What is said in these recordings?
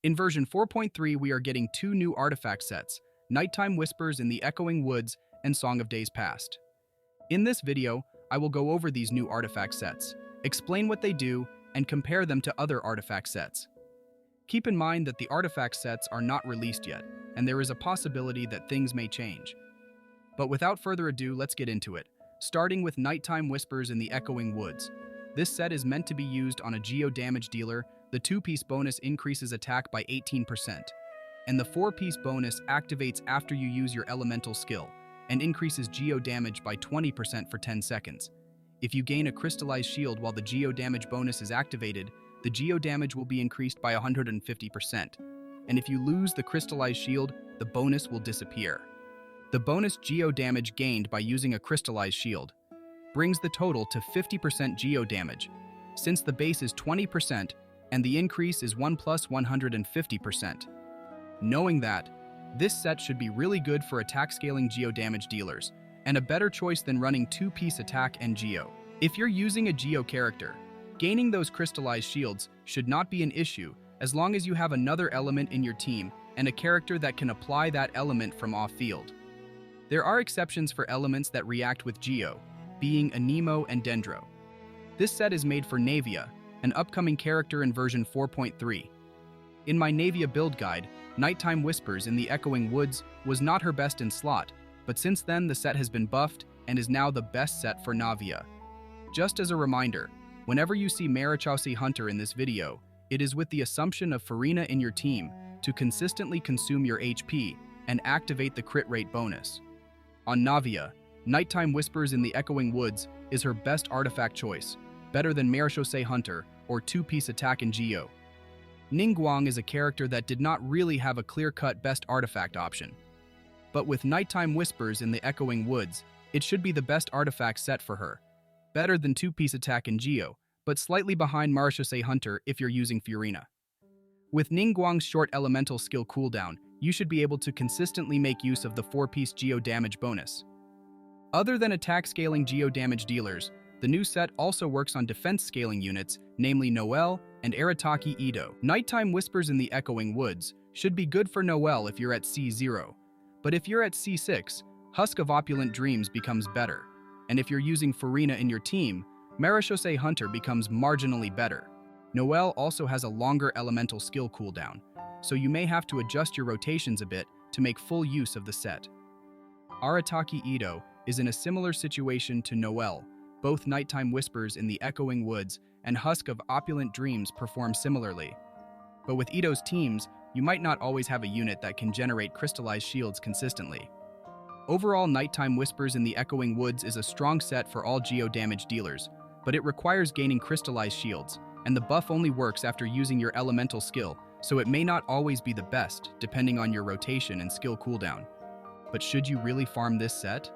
In version 4.3, we are getting two new artifact sets, Nighttime Whispers in the Echoing Woods and Song of Days Past. In this video, I will go over these new artifact sets, explain what they do, and compare them to other artifact sets. Keep in mind that the artifact sets are not released yet, and there is a possibility that things may change. But without further ado, let's get into it, starting with Nighttime Whispers in the Echoing Woods. This set is meant to be used on a geo damage dealer. The 2-piece bonus increases attack by 18%, and the 4-piece bonus activates after you use your elemental skill and increases geo damage by 20% for 10 seconds. If you gain a crystallized shield while the geo damage bonus is activated, the geo damage will be increased by 150%, and if you lose the crystallized shield, the bonus will disappear. The bonus geo damage gained by using a crystallized shield brings the total to 50% geo damage, since the base is 20% and the increase is 1 plus 150%. Knowing that, this set should be really good for attack scaling geo damage dealers, and a better choice than running 2-piece attack and geo. If you're using a geo character, gaining those crystallized shields should not be an issue as long as you have another element in your team and a character that can apply that element from off-field. There are exceptions for elements that react with geo, being Anemo and Dendro. This set is made for Navia, an upcoming character in version 4.3. In my Navia build guide, Nighttime Whispers in the Echoing Woods was not her best in slot, but since then the set has been buffed and is now the best set for Navia. Just as a reminder, whenever you see Marichosi Hunter in this video, it is with the assumption of Farina in your team to consistently consume your HP and activate the crit rate bonus. On Navia, Nighttime Whispers in the Echoing Woods is her best artifact choice, better than Marichosi Hunter or 2-piece attack and geo. Ningguang is a character that did not really have a clear-cut best artifact option. But with Nighttime Whispers in the Echoing Woods, it should be the best artifact set for her. Better than 2-piece attack and geo, but slightly behind Marichosi Hunter if you're using Furina. With Ningguang's short elemental skill cooldown, you should be able to consistently make use of the 4-piece geo damage bonus. Other than attack scaling geo damage dealers, the new set also works on defense scaling units, namely Noelle and Arataki Ido. Nighttime Whispers in the Echoing Woods should be good for Noelle if you're at C0, but if you're at C6, Husk of Opulent Dreams becomes better, and if you're using Farina in your team, Marichosi Hunter becomes marginally better. Noelle also has a longer elemental skill cooldown, so you may have to adjust your rotations a bit to make full use of the set. Arataki Ido is in a similar situation to Noelle. Both Nighttime Whispers in the Echoing Woods and Husk of Opulent Dreams perform similarly. But with Ido's teams, you might not always have a unit that can generate crystallized shields consistently. Overall, Nighttime Whispers in the Echoing Woods is a strong set for all geo damage dealers, but it requires gaining crystallized shields, and the buff only works after using your elemental skill, so it may not always be the best, depending on your rotation and skill cooldown. But should you really farm this set?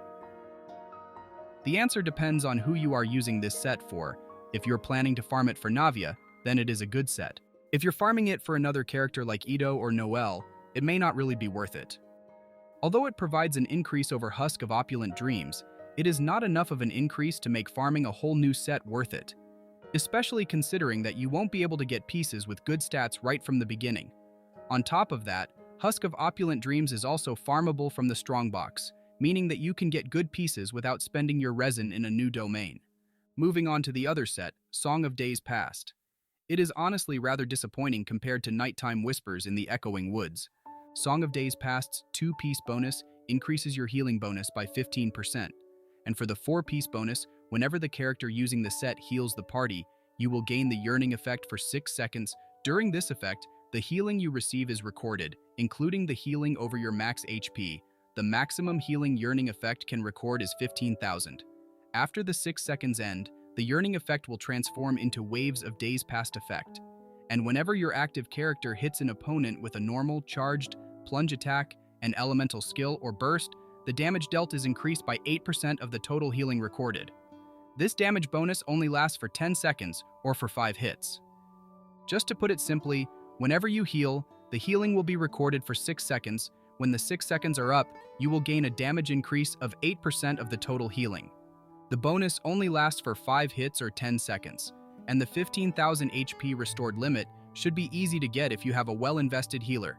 The answer depends on who you are using this set for. If you're planning to farm it for Navia, then it is a good set. If you're farming it for another character like Ido or Noelle, it may not really be worth it. Although it provides an increase over Husk of Opulent Dreams, it is not enough of an increase to make farming a whole new set worth it, especially considering that you won't be able to get pieces with good stats right from the beginning. On top of that, Husk of Opulent Dreams is also farmable from the Strongbox, meaning that you can get good pieces without spending your resin in a new domain. Moving on to the other set, Song of Days Past. It is honestly rather disappointing compared to Nighttime Whispers in the Echoing Woods. Song of Days Past's 2-piece bonus increases your healing bonus by 15%, and for the 4-piece bonus, whenever the character using the set heals the party, you will gain the Yearning effect for 6 seconds. During this effect, the healing you receive is recorded, including the healing over your max HP. The maximum healing Yearning effect can record is 15,000. After the 6 seconds end, the Yearning effect will transform into Waves of Days Past effect. And whenever your active character hits an opponent with a normal, charged, plunge attack, an elemental skill, or burst, the damage dealt is increased by 8% of the total healing recorded. This damage bonus only lasts for 10 seconds or for 5 hits. Just to put it simply, whenever you heal, the healing will be recorded for 6 seconds. When the 6 seconds are up, you will gain a damage increase of 8% of the total healing. The bonus only lasts for 5 hits or 10 seconds, and the 15,000 HP restored limit should be easy to get if you have a well-invested healer.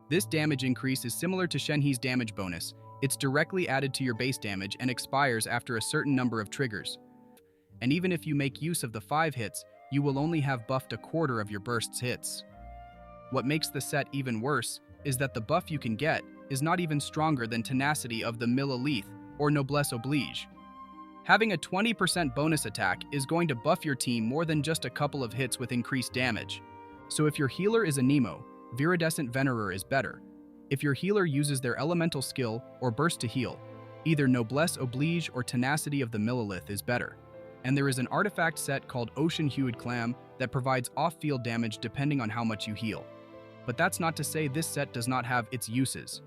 This damage increase is similar to Shenhe's damage bonus. It's directly added to your base damage and expires after a certain number of triggers. And even if you make use of the 5 hits, you will only have buffed a quarter of your burst's hits. What makes the set even worse is that the buff you can get is not even stronger than Tenacity of the Millilith or Noblesse Oblige. Having a 20% bonus attack is going to buff your team more than just a couple of hits with increased damage. So if your healer is a Nemo, Viridescent Venerer is better. If your healer uses their elemental skill or burst to heal, either Noblesse Oblige or Tenacity of the Millilith is better. And there is an artifact set called Ocean-Hued Clam that provides off-field damage depending on how much you heal. But that's not to say this set does not have its uses.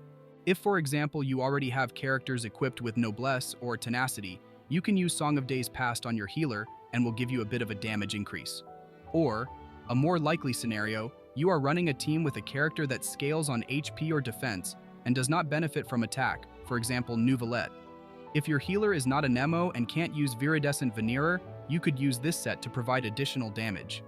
If, for example, you already have characters equipped with Noblesse or Tenacity, you can use Song of Days Past on your healer and will give you a bit of a damage increase. Or, a more likely scenario, you are running a team with a character that scales on HP or defense and does not benefit from attack, for example, Nouvelette. If your healer is not a Nemo and can't use Viridescent Venerer, you could use this set to provide additional damage.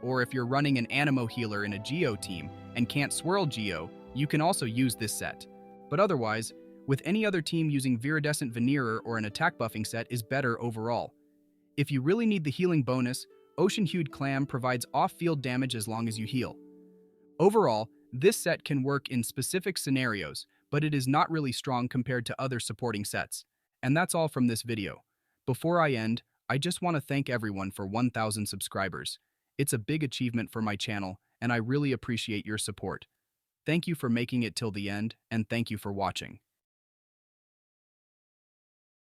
Or if you're running an Animo healer in a Geo team and can't swirl Geo, you can also use this set. But otherwise, with any other team using Viridescent Venerer or an attack buffing set is better overall. If you really need the healing bonus, Ocean-Hued Clam provides off-field damage as long as you heal. Overall, this set can work in specific scenarios, but it is not really strong compared to other supporting sets. And that's all from this video. Before I end, I just want to thank everyone for 1,000 subscribers. It's a big achievement for my channel, and I really appreciate your support. Thank you for making it till the end, and thank you for watching.